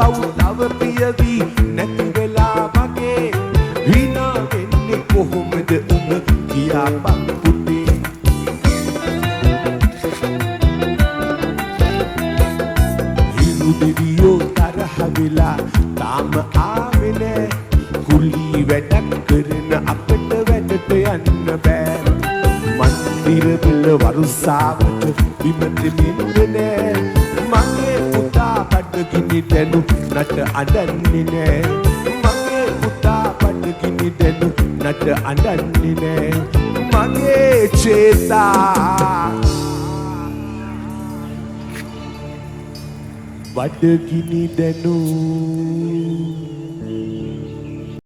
කවුලව පියවි නැති වෙලා මගේ හිනා වෙන්නේ කොහොමද උඹ කියාපන් පුතේ හිරු දෙවියෝ තරහ වෙලා තාම ආවේ නෑ කුලී වැඩක් කරන අපිට වැඩට යන්න බෑ මන්දිරවල වරුසාවට බිම දෙමින් නෑ මගේ පුතා බඩගිනි දැනු නට අඬන්නේ නෑ මගේ පුතා බඩගිනි දැනු නට අඬන්නේ නෑ මගේ චේතා බඩගිනි දැනු